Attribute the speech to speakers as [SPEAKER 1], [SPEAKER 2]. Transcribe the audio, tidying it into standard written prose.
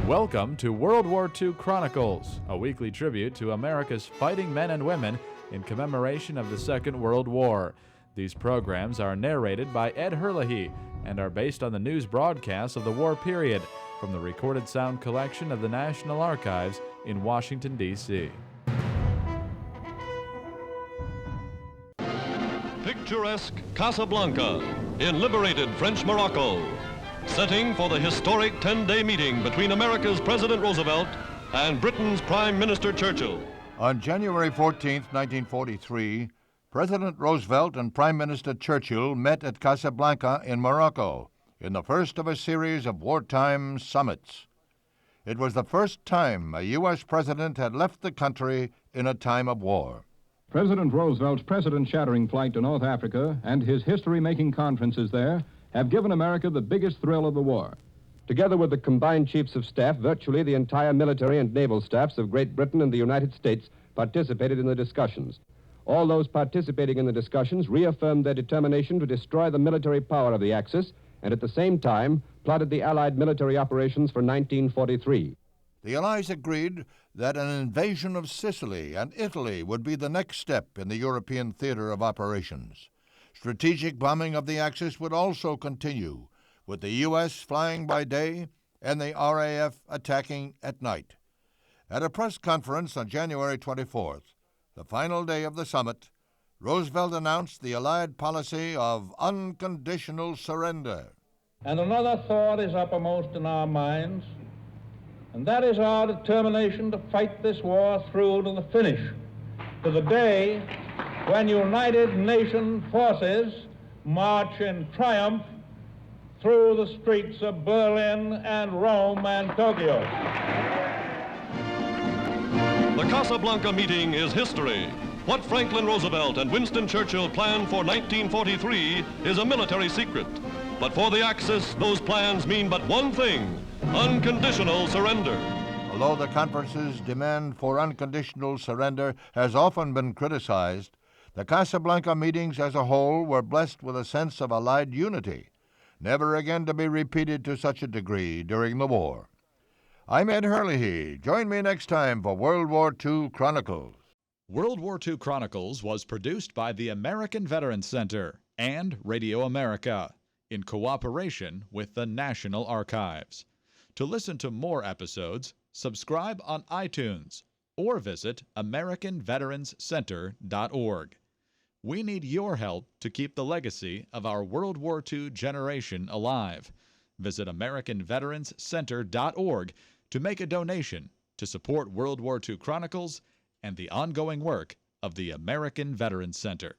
[SPEAKER 1] Welcome to World War II Chronicles, a weekly tribute to America's fighting men and women in commemoration of the Second World War. These programs are narrated by Ed Herlihy and are based on the news broadcasts of the war period from the recorded sound collection of the National Archives in Washington, D.C.
[SPEAKER 2] Picturesque Casablanca in liberated French Morocco. Setting for the historic 10-day meeting between America's President Roosevelt and Britain's Prime Minister Churchill.
[SPEAKER 3] On January 14, 1943, President Roosevelt and Prime Minister Churchill met at Casablanca in Morocco in the first of a series of wartime summits. It was the first time a U.S. president had left the country in a time of war.
[SPEAKER 4] President Roosevelt's president-shattering flight to North Africa and his history-making conferences there have given America the biggest thrill of the war.
[SPEAKER 5] Together with the combined chiefs of staff, virtually the entire military and naval staffs of Great Britain and the United States participated in the discussions. All those participating in the discussions reaffirmed their determination to destroy the military power of the Axis and at the same time plotted the Allied military operations for 1943.
[SPEAKER 3] The Allies agreed that an invasion of Sicily and Italy would be the next step in the European theater of operations. Strategic bombing of the Axis would also continue, with the U.S. flying by day and the RAF attacking at night. At a press conference on January 24th, the final day of the summit, Roosevelt announced the Allied policy of unconditional surrender.
[SPEAKER 6] And another thought is uppermost in our minds, and that is our determination to fight this war through to the finish, to the day when United Nations forces march in triumph through the streets of Berlin and Rome and Tokyo.
[SPEAKER 2] The Casablanca meeting is history. What Franklin Roosevelt and Winston Churchill planned for 1943 is a military secret. But for the Axis, those plans mean but one thing: unconditional surrender.
[SPEAKER 3] Although the conference's demand for unconditional surrender has often been criticized, the Casablanca meetings as a whole were blessed with a sense of Allied unity, never again to be repeated to such a degree during the war. I'm Ed Herlihy. Join me next time for World War II Chronicles.
[SPEAKER 1] World War II Chronicles was produced by the American Veterans Center and Radio America in cooperation with the National Archives. To listen to more episodes, subscribe on iTunes or visit AmericanVeteransCenter.org. We need your help to keep the legacy of our World War II generation alive. Visit AmericanVeteransCenter.org to make a donation to support World War II Chronicles and the ongoing work of the American Veterans Center.